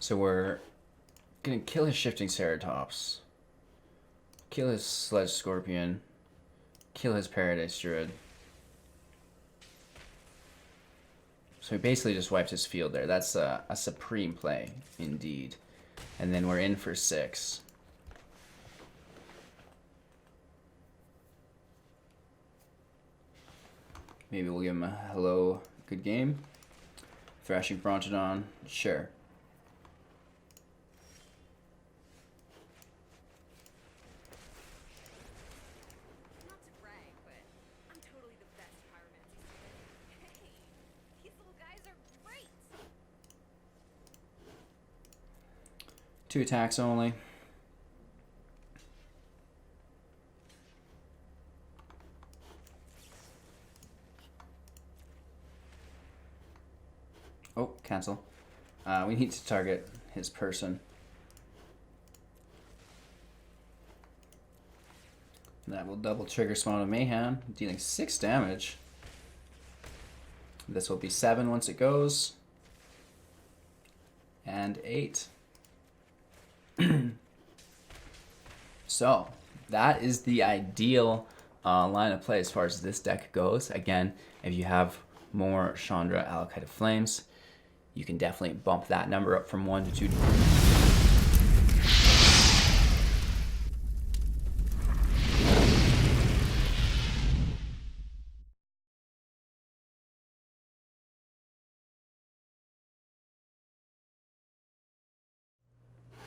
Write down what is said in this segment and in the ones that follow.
So we're gonna kill his Shifting Ceratops, kill his Sledge Scorpion, kill his Paradise Druid. So he basically just wiped his field there. That's a supreme play, indeed. And then we're in for 6. Maybe we'll give him a hello, good game. Thrashing Brontodon, sure. Not to brag, but I'm totally the best pyromancy student. Hey, these little guys are great. 2 attacks only. Oh, cancel. We need to target his person. That will double trigger Spawn of Mayhem, dealing 6 damage. This will be 7 once it goes. And 8. So, that is the ideal line of play as far as this deck goes. Again, if you have more Chandra, Acolyte of Flames, you can definitely bump that number up from 1 to 2.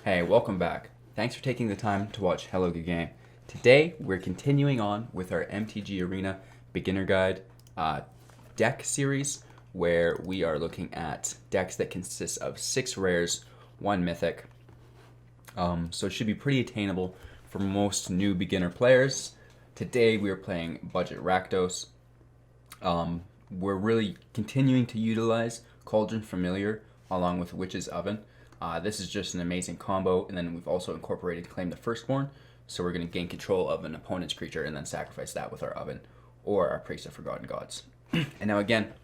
Hey, welcome back. Thanks for taking the time to watch Hello Good Game. Today, we're continuing on with our MTG Arena Beginner Guide deck series, where we are looking at decks that consist of 6 rares, 1 mythic. So it should be pretty attainable for most new beginner players. Today we are playing Budget Rakdos. We're really continuing to utilize Cauldron Familiar along with Witch's Oven. This is just an amazing combo, and then we've also incorporated Claim the Firstborn. So we're going to gain control of an opponent's creature and then sacrifice that with our Oven or our Priest of Forgotten Gods. And now again,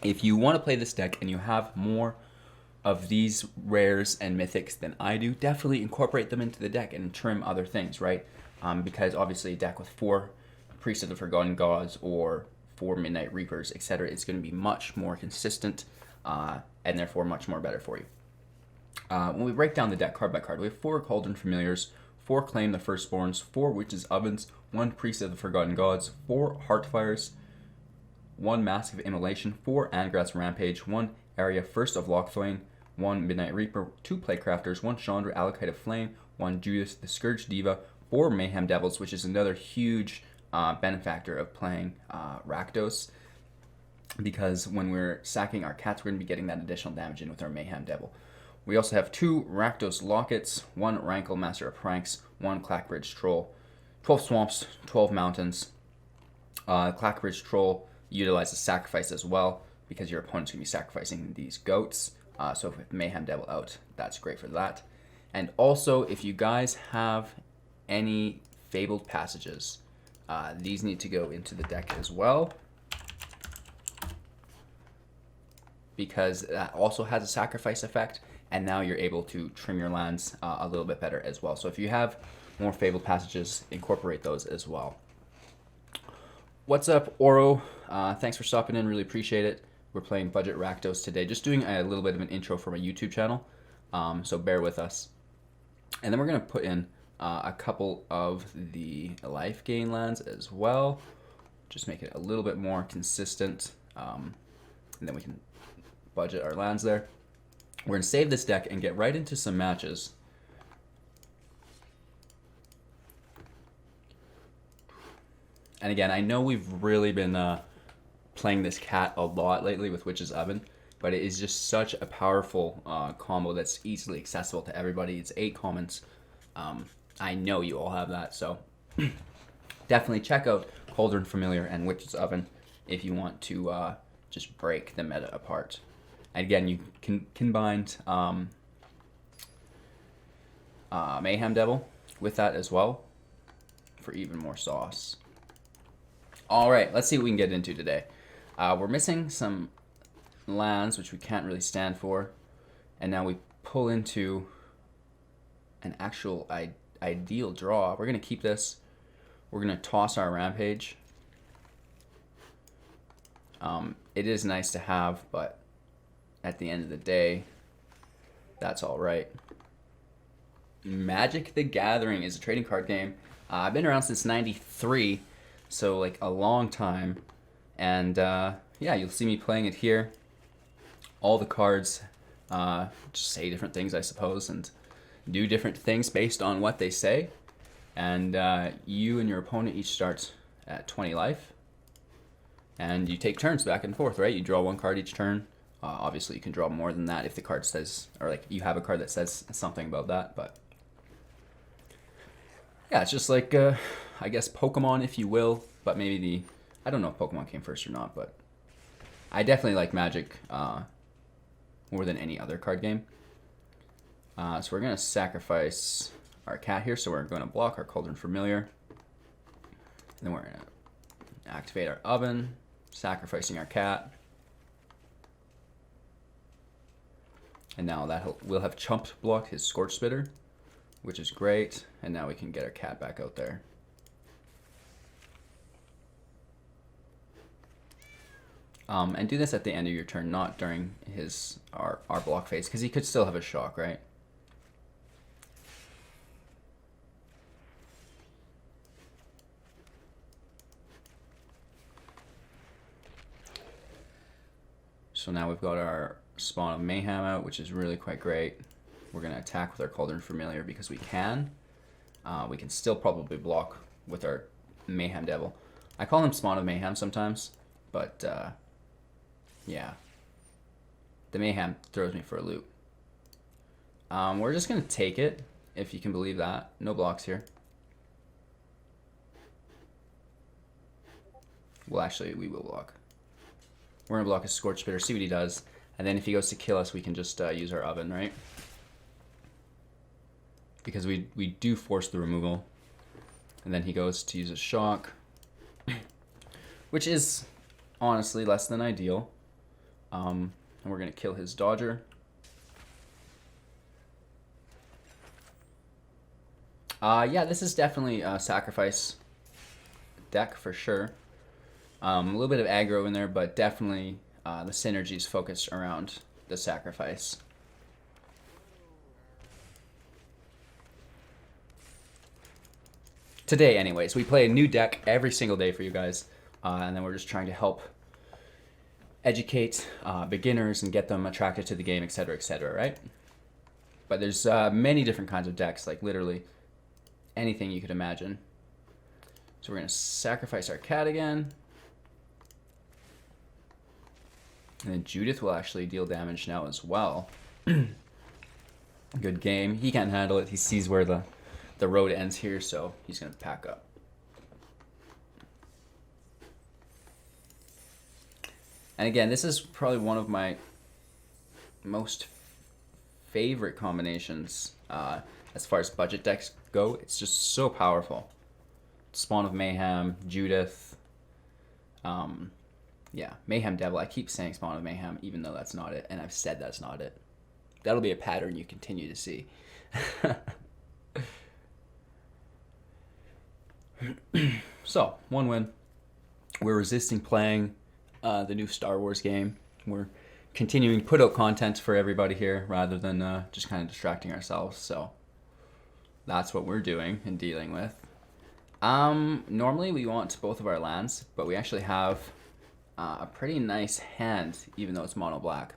if you want to play this deck and you have more of these rares and mythics than I do, definitely incorporate them into the deck and trim other things, right? Because obviously a deck with 4 Priests of the Forgotten Gods or 4 Midnight Reapers, etc., is going to be much more consistent and therefore much more better for you. When we break down the deck card by card, we have 4 Cauldron Familiars, 4 Claim the Firstborns, 4 Witches' Ovens, 1 Priest of the Forgotten Gods, 4 Heartfires, 1 Mask of Immolation, 4 Angrath's Rampage, 1 Ayara First of Locthwain, 1 Midnight Reaper, 2 Plaguecrafters, 1 Chandra, Acolyte of Flame, 1 Judith, the Scourge Diva, 4 Mayhem Devils, which is another huge benefactor of playing Rakdos, because when we're sacking our cats, we're going to be getting that additional damage in with our Mayhem Devil. We also have 2 Rakdos Lockets, 1 Rankle, Master of Pranks, 1 Clackbridge Troll, 12 Swamps, 12 Mountains. Clackbridge Troll utilizes Sacrifice as well, because your opponent's going to be sacrificing these goats. So with Mayhem Devil out, that's great for that. And also, if you guys have any Fabled Passages, these need to go into the deck as well, because that also has a sacrifice effect, and now you're able to trim your lands a little bit better as well. So if you have more Fabled Passages, incorporate those as well. What's up, Oro? Thanks for stopping in, really appreciate it. We're playing Budget Rakdos today, just doing a little bit of an intro for my YouTube channel, so bear with us. And then we're going to put in a couple of the life gain lands as well, just make it a little bit more consistent, and then we can budget our lands there. We're going to save this deck and get right into some matches. And again, I know we've really been playing this cat a lot lately with Witch's Oven, but it is just such a powerful combo that's easily accessible to everybody. It's 8 commons. I know you all have that, so definitely check out Cauldron Familiar and Witch's Oven if you want to just break the meta apart. And again, you can combine Mayhem Devil with that as well for even more sauce. All right, let's see what we can get into today. We're missing some lands, which we can't really stand for. And now we pull into an actual ideal draw. We're going to keep this. We're going to toss our Rampage. It is nice to have, but at the end of the day, that's all right. Magic the Gathering is a trading card game. I've been around since '93, so like a long time. And yeah, you'll see me playing it here. All the cards just say different things, I suppose, and do different things based on what they say. And you and your opponent each start at 20 life. And you take turns back and forth, right? You draw one card each turn. Obviously, you can draw more than that if the card says, or like you have a card that says something about that. But yeah, it's just like, I guess, Pokemon, if you will. But maybe I don't know if Pokemon came first or not, but I definitely like Magic more than any other card game. So we're going to sacrifice our cat here. So we're going to block our Cauldron Familiar. And then we're going to activate our oven, sacrificing our cat. And now that we'll have Chump blocked his Scorch Spitter, which is great. And now we can get our cat back out there. And do this at the end of your turn, not during our block phase, because he could still have a shock, right? So now we've got our Spawn of Mayhem out, which is really quite great. We're going to attack with our Cauldron Familiar because we can. We can still probably block with our Mayhem Devil. I call him Spawn of Mayhem sometimes, but yeah. The Mayhem throws me for a loop. We're just going to take it, if you can believe that. No blocks here. Well, actually, we will block. We're going to block his Scorch Spitter, see what he does. And then if he goes to kill us, we can just use our oven, right? Because we do force the removal. And then he goes to use a shock. Which is, honestly, less than ideal. And we're going to kill his Dodger. Yeah, this is definitely a sacrifice deck for sure. A little bit of aggro in there, but definitely the synergy is focused around the sacrifice. Today, anyways, we play a new deck every single day for you guys, and then we're just trying to help educate beginners and get them attracted to the game, etc., right? But there's many different kinds of decks, like literally anything you could imagine. So we're going to sacrifice our cat again. And then Judith will actually deal damage now as well. Good game. He can't handle it. He sees where the road ends here, so he's going to pack up. And again, this is probably one of my most favorite combinations as far as budget decks go. It's just so powerful. Spawn of Mayhem, Judith, yeah, Mayhem Devil. I keep saying Spawn of Mayhem, even though that's not it, and I've said that's not it. That'll be a pattern you continue to see. So, one win. We're resisting playing the new Star Wars game. We're continuing to put out content for everybody here, rather than just kind of distracting ourselves, so that's what we're doing and dealing with. Normally we want both of our lands, but we actually have a pretty nice hand, even though it's mono black.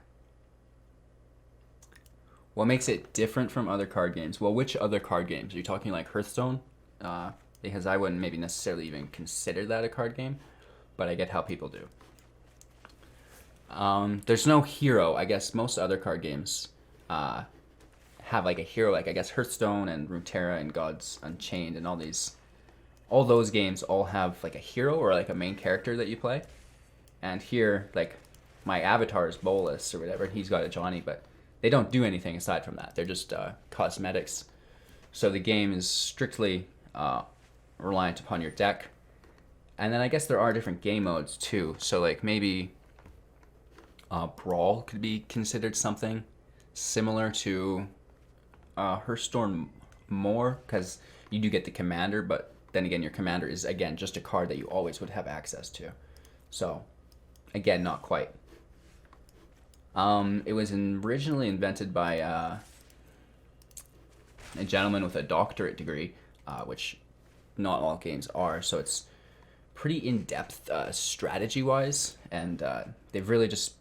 What makes it different from other card games? Well, which other card games? Are you talking like Hearthstone? Because I wouldn't maybe necessarily even consider that a card game, but I get how people do. There's no hero. I guess most other card games have like a hero, like I guess Hearthstone and Runeterra and Gods Unchained and all those games all have like a hero or like a main character that you play. And here, like, my avatar is Bolus or whatever, and he's got a Johnny, but they don't do anything aside from that. They're just cosmetics. So the game is strictly reliant upon your deck. And then I guess there are different game modes too. So like maybe Brawl could be considered something similar to Hearthstone more, because you do get the commander, but then again, your commander is, again, just a card that you always would have access to. So, again, not quite. It was originally invented by a gentleman with a doctorate degree, which not all games are, so it's pretty in-depth strategy-wise, and they've really just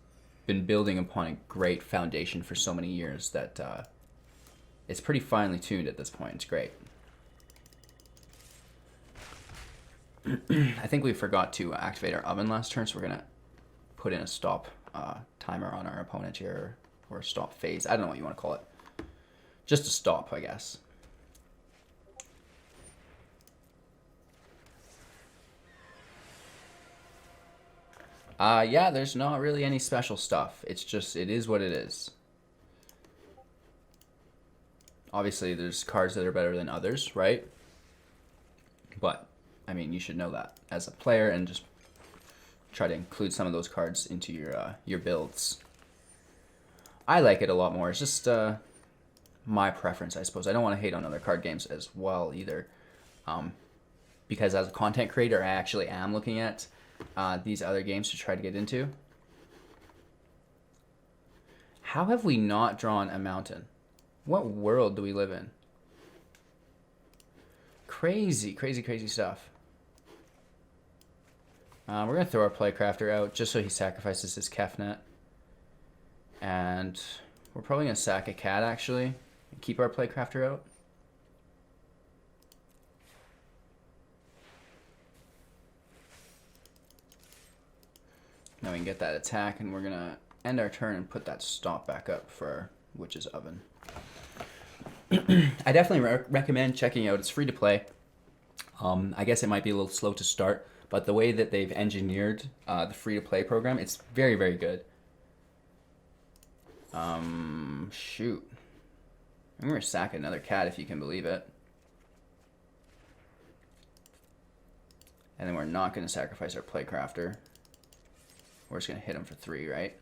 been building upon a great foundation for so many years that it's pretty finely tuned at this point. It's great. I think we forgot to activate our oven last turn, so we're going to put in a stop timer on our opponent here, or a stop phase. I don't know what you want to call it. Just a stop, I guess. Yeah, there's not really any special stuff. It's just, it is what it is. Obviously, there's cards that are better than others, right? But, I mean, you should know that as a player, and just try to include some of those cards into your builds. I like it a lot more. It's just my preference, I suppose. I don't want to hate on other card games as well either, because as a content creator, I actually am looking at these other games to try to get into. How have we not drawn a mountain? What world do we live in? Crazy, crazy, crazy stuff. We're going to throw our Plaguecrafter out just so he sacrifices his Kefnet. And we're probably going to sack a cat, actually, and keep our Plaguecrafter out. Now we can get that attack, and we're going to end our turn and put that stop back up for our Witch's Oven. I definitely recommend checking out. It's free to play. I guess it might be a little slow to start, but the way that they've engineered the free-to-play program, it's very, very good. Shoot. I'm going to sack another cat, if you can believe it. And then we're not going to sacrifice our Plaguecrafter. We're just going to hit him for 3, right?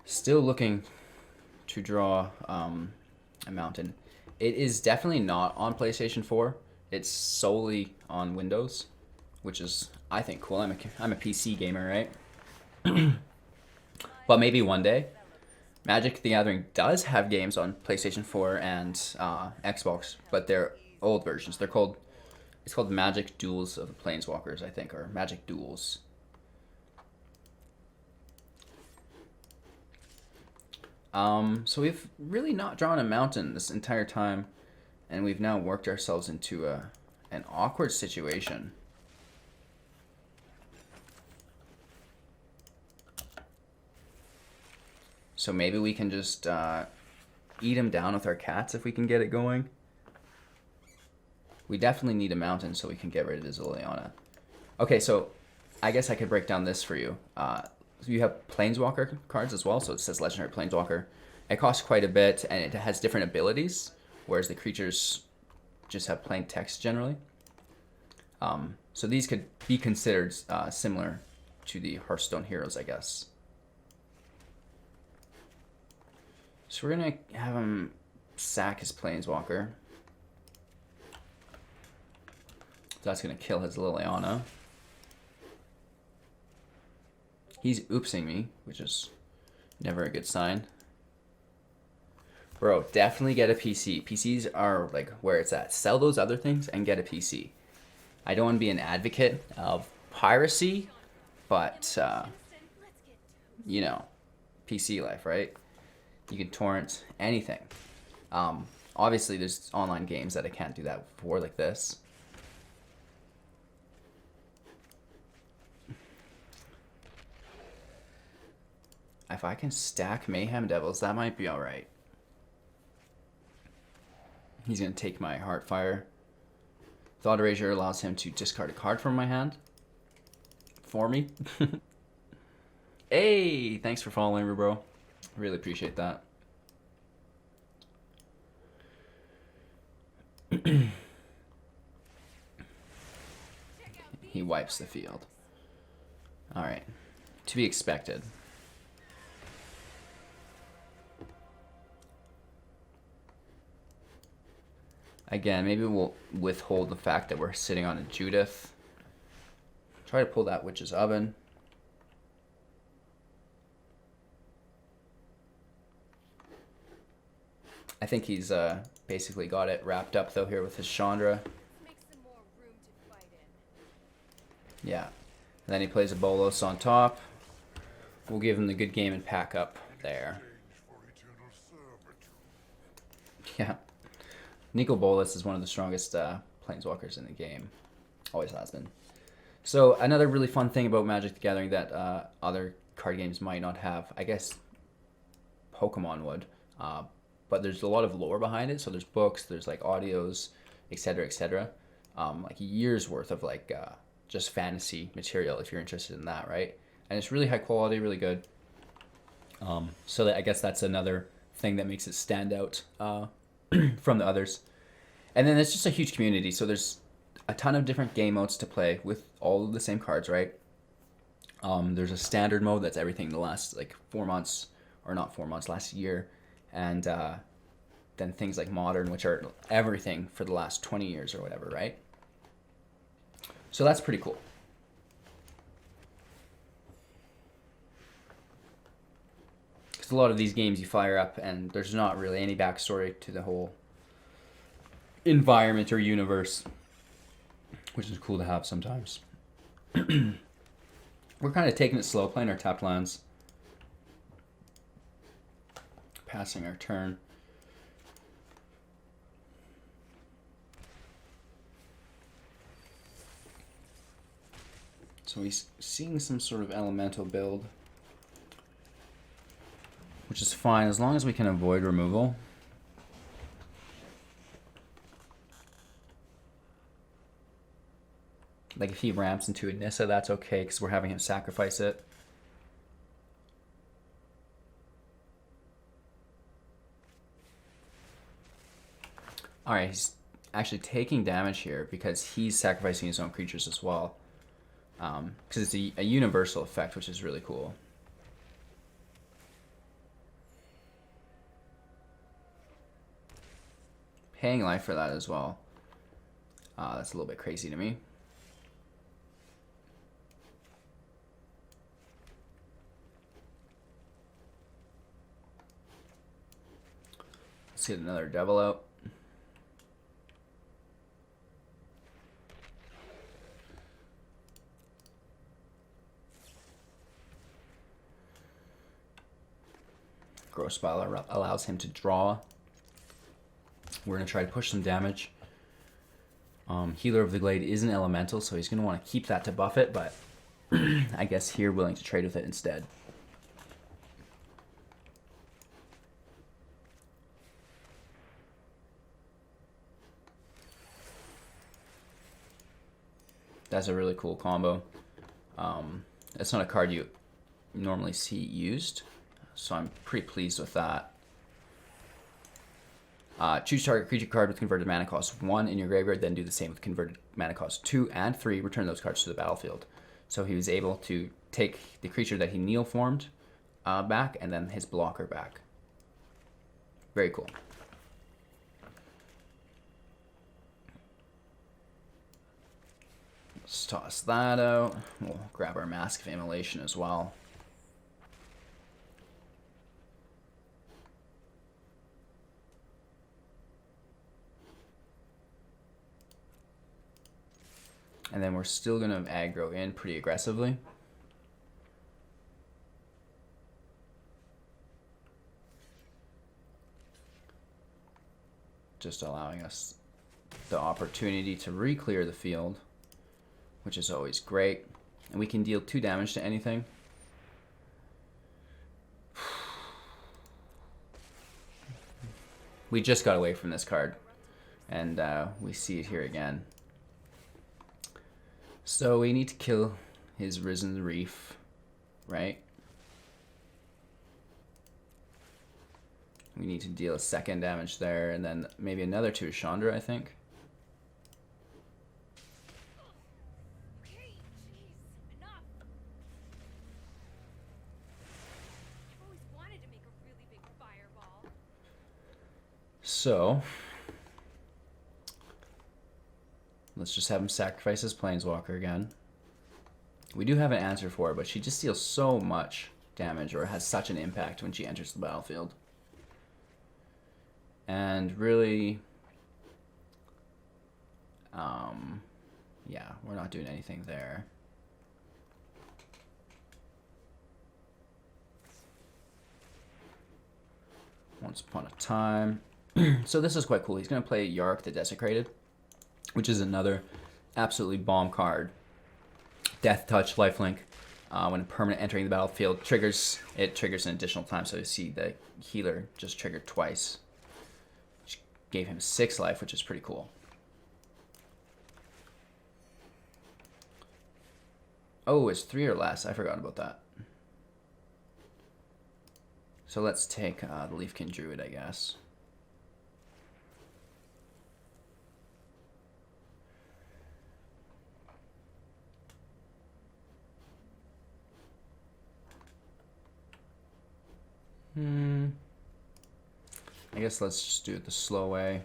Still looking to draw a mountain. It is definitely not on PlayStation 4. It's solely on Windows, which is, I think, cool. I'm a PC gamer, right? But maybe one day. Magic the Gathering does have games on PlayStation 4 and Xbox, but they're old versions. It's called Magic Duels of the Planeswalkers, I think, or Magic Duels. So we've really not drawn a mountain this entire time, and we've now worked ourselves into an awkward situation. So maybe we can just eat him down with our cats if we can get it going. We definitely need a mountain so we can get rid of his Liliana. Okay, so I guess I could break down this for you. You have Planeswalker cards as well, so it says Legendary Planeswalker. It costs quite a bit, and it has different abilities, whereas the creatures just have plain text generally. So these could be considered similar to the Hearthstone heroes, I guess. So we're going to have him sack his Planeswalker. So that's going to kill his Liliana. He's oopsing me, which is never a good sign. Bro, definitely get a PC. PCs are like where it's at. Sell those other things and get a PC. I don't want to be an advocate of piracy, but, you know, PC life, right? You can torrent anything. Obviously, there's online games that I can't do that for, like this. If I can stack Mayhem Devils, that might be alright. He's going to take my Heartfire. Thought Erasure allows him to discard a card from my hand. For me. Hey, thanks for following me, bro. Really appreciate that. He wipes the field. Alright. To be expected. Again, maybe we'll withhold the fact that we're sitting on a Judith. Try to pull that Witch's Oven. I think he's basically got it wrapped up though here with his Chandra. Make some more room to fight in. Yeah. And then he plays a Bolos on top. We'll give him the good game and pack up there. Yeah. Nico Bolas is one of the strongest planeswalkers in the game. Always has been. So another really fun thing about Magic the Gathering that other card games might not have, I guess Pokemon would, but there's a lot of lore behind it. So there's books, there's like audios, etc., etc. Like years worth of like just fantasy material if you're interested in that, right? And it's really high quality, really good. So that, I guess that's another thing that makes it stand out from the others. And then it's just a huge community. So there's a ton of different game modes to play with all of the same cards, right? There's a standard mode that's everything the last like 4 months, or not 4 months, last year. And then things like modern, which are everything for the last 20 years or whatever, right? So that's pretty cool. Because a lot of these games you fire up and there's not really any backstory to the whole environment or universe, which is cool to have sometimes. We're kind of taking it slow, playing our tapped lands. Passing our turn. So he's seeing some sort of elemental build, which is fine as long as we can avoid removal. Like if he ramps into a Nissa, that's okay because we're having him sacrifice it. Alright, he's actually taking damage here because he's sacrificing his own creatures as well. Because it's a universal effect, which is really cool. Paying life for that as well. That's a little bit crazy to me. Let's get another Devil out. Gross Spell allows him to draw. We're going to try to push some damage. Healer of the Glade is an elemental, so he's going to want to keep that to buff it, but I guess here willing to trade with it instead. That's a really cool combo. It's not a card you normally see used, so I'm pretty pleased with that. Choose target creature card with converted mana cost 1 in your graveyard, then do the same with converted mana cost 2 and 3. Return those cards to the battlefield. So he was able to take the creature that he Neil formed back, and then his blocker back. Very cool. Let's toss that out. We'll grab our Mask of Immolation as well. And then we're still going to aggro in pretty aggressively. Just allowing us the opportunity to re-clear the field, which is always great. And we can deal 2 damage to anything. We just got away from this card. And we see it here again. So we need to kill his Risen Reef, right? We need to deal a 2nd damage there, and then maybe another to Chandra, I think. Okay, jeez, enough. I've always wanted to make a really big fireball. So Let's just have him sacrifice his Planeswalker again. We do have an answer for it, but she just deals so much damage, or has such an impact when she enters the battlefield. And really, yeah, we're not doing anything there. Once upon a time. So this is quite cool. He's going to play Yarok the Desecrated, which is another absolutely bomb card. Death Touch, Lifelink. When a permanent entering the battlefield triggers, it triggers an additional time. So you see the healer just triggered twice, which gave him 6 life, which is pretty cool. Oh, it's 3 or less. I forgot about that. So let's take the Leafkin Druid, I guess. I guess let's just do it the slow way.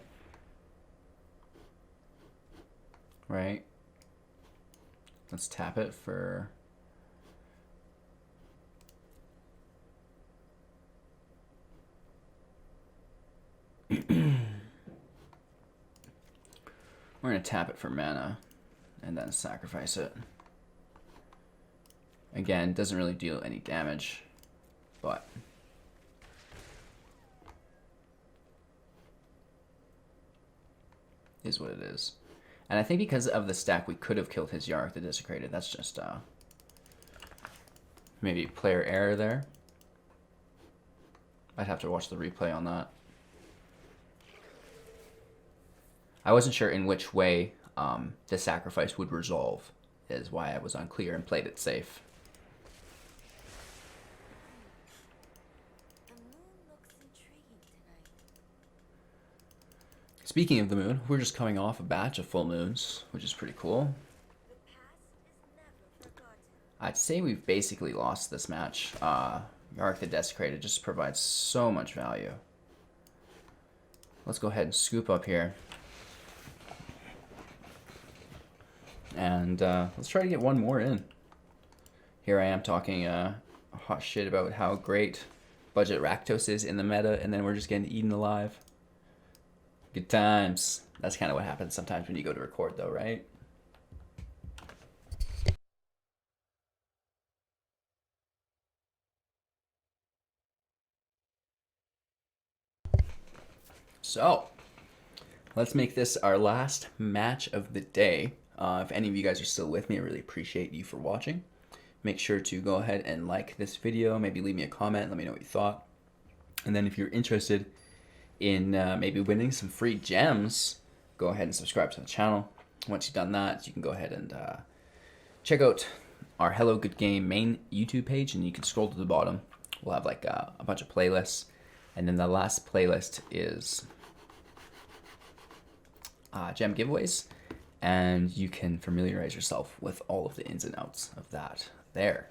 Right? Let's tap it for... We're going to tap it for mana and then sacrifice it. Again, doesn't really deal any damage, but is what it is. And I think because of the stack, we could have killed his Yarok the Desecrated. That's just maybe player error there. I'd have to watch the replay on that. I wasn't sure in which way the sacrifice would resolve, is why I was unclear and played it safe. The moon looks intriguing tonight. Speaking of the moon, we're just coming off a batch of full moons, which is pretty cool. The past is never forgotten. I'd say we've basically lost this match. Yarok the Desecrated just provides so much value. Let's go ahead and scoop up here. And let's try to get one more in. Here I am talking hot shit about how great budget Rakdos is in the meta, and then we're just getting eaten alive. Good times. That's kind of what happens sometimes when you go to record, though, right? So, let's make this our last match of the day. If any of you guys are still with me, I really appreciate you for watching. Make sure to go ahead and like this video. Maybe leave me a comment. Let me know what you thought. And then if you're interested in maybe winning some free gems, go ahead and subscribe to the channel. Once you've done that, you can go ahead and check out our Hello Good Game main YouTube page, and you can scroll to the bottom. We'll have like a bunch of playlists. And then the last playlist is gem giveaways. And you can familiarize yourself with all of the ins and outs of that there.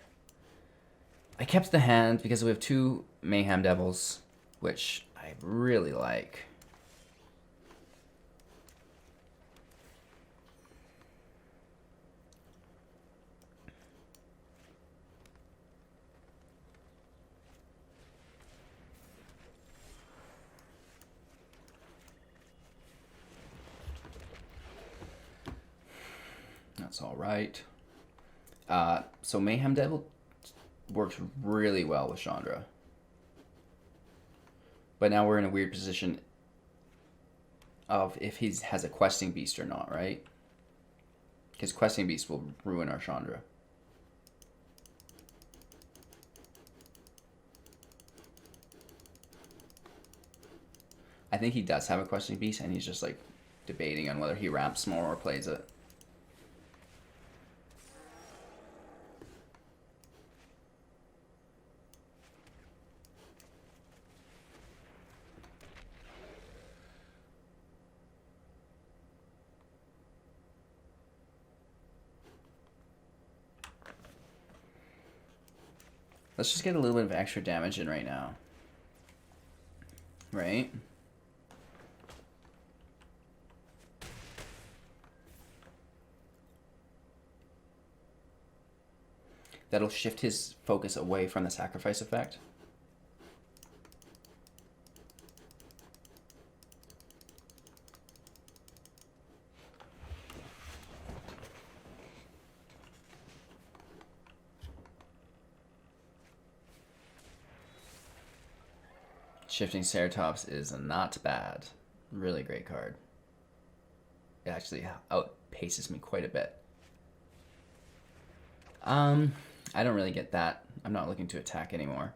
I kept the hand because we have 2 Mayhem Devils, which I really like. That's all right. So Mayhem Devil works really well with Chandra. But now we're in a weird position of if he has a Questing Beast or not, right? Because Questing Beast will ruin our Chandra. I think he does have a Questing Beast, and he's just like debating on whether he ramps more or plays it. Let's just get a little bit of extra damage in right now. Right? That'll shift his focus away from the sacrifice effect. Shifting Ceratops is not bad. Really great card. It actually outpaces me quite a bit. I don't really get that. I'm not looking to attack anymore.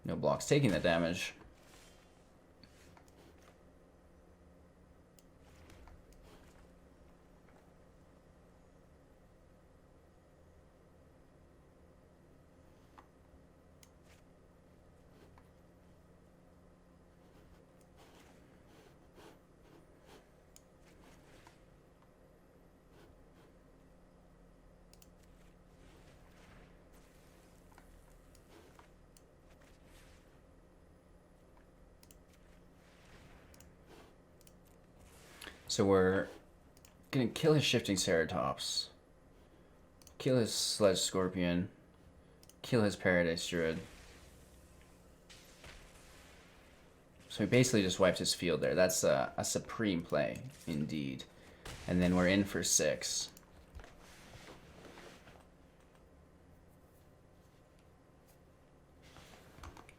No blocks taking the damage. So we're gonna kill his Shifting Ceratops, kill his Sledge Scorpion, kill his Paradise Druid. So he basically just wiped his field there. That's a supreme play, indeed. And then we're in for 6.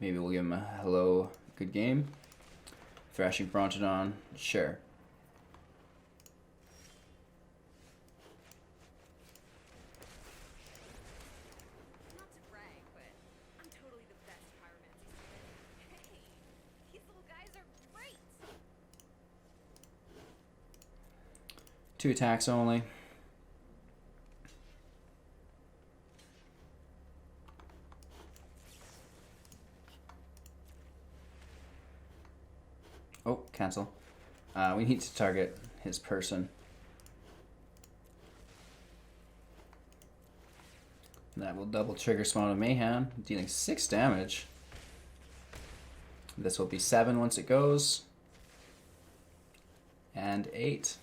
Maybe we'll give him a hello, good game. Thrashing Brontodon, sure. Two attacks only. Oh, cancel. We need to target his person. That will double trigger Spawn of Mayhem, dealing 6 damage. This will be 7 once it goes. And 8.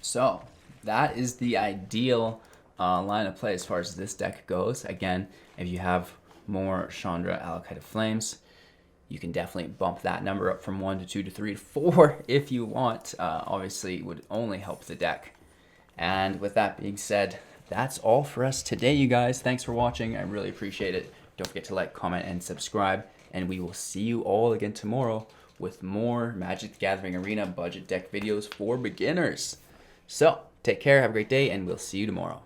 So that is the ideal line of play as far as this deck goes. Again, if you have more Chandra, Acolyte of Flames, you can definitely bump that number up from 1 to 2 to 3 to 4 if you want. Obviously, it would only help the deck. And with that being said, that's all for us today, you guys. Thanks for watching. I really appreciate it. Don't forget to like, comment, and subscribe. And we will see you all again tomorrow with more Magic the Gathering Arena budget deck videos for beginners. So, take care, have a great day, and we'll see you tomorrow.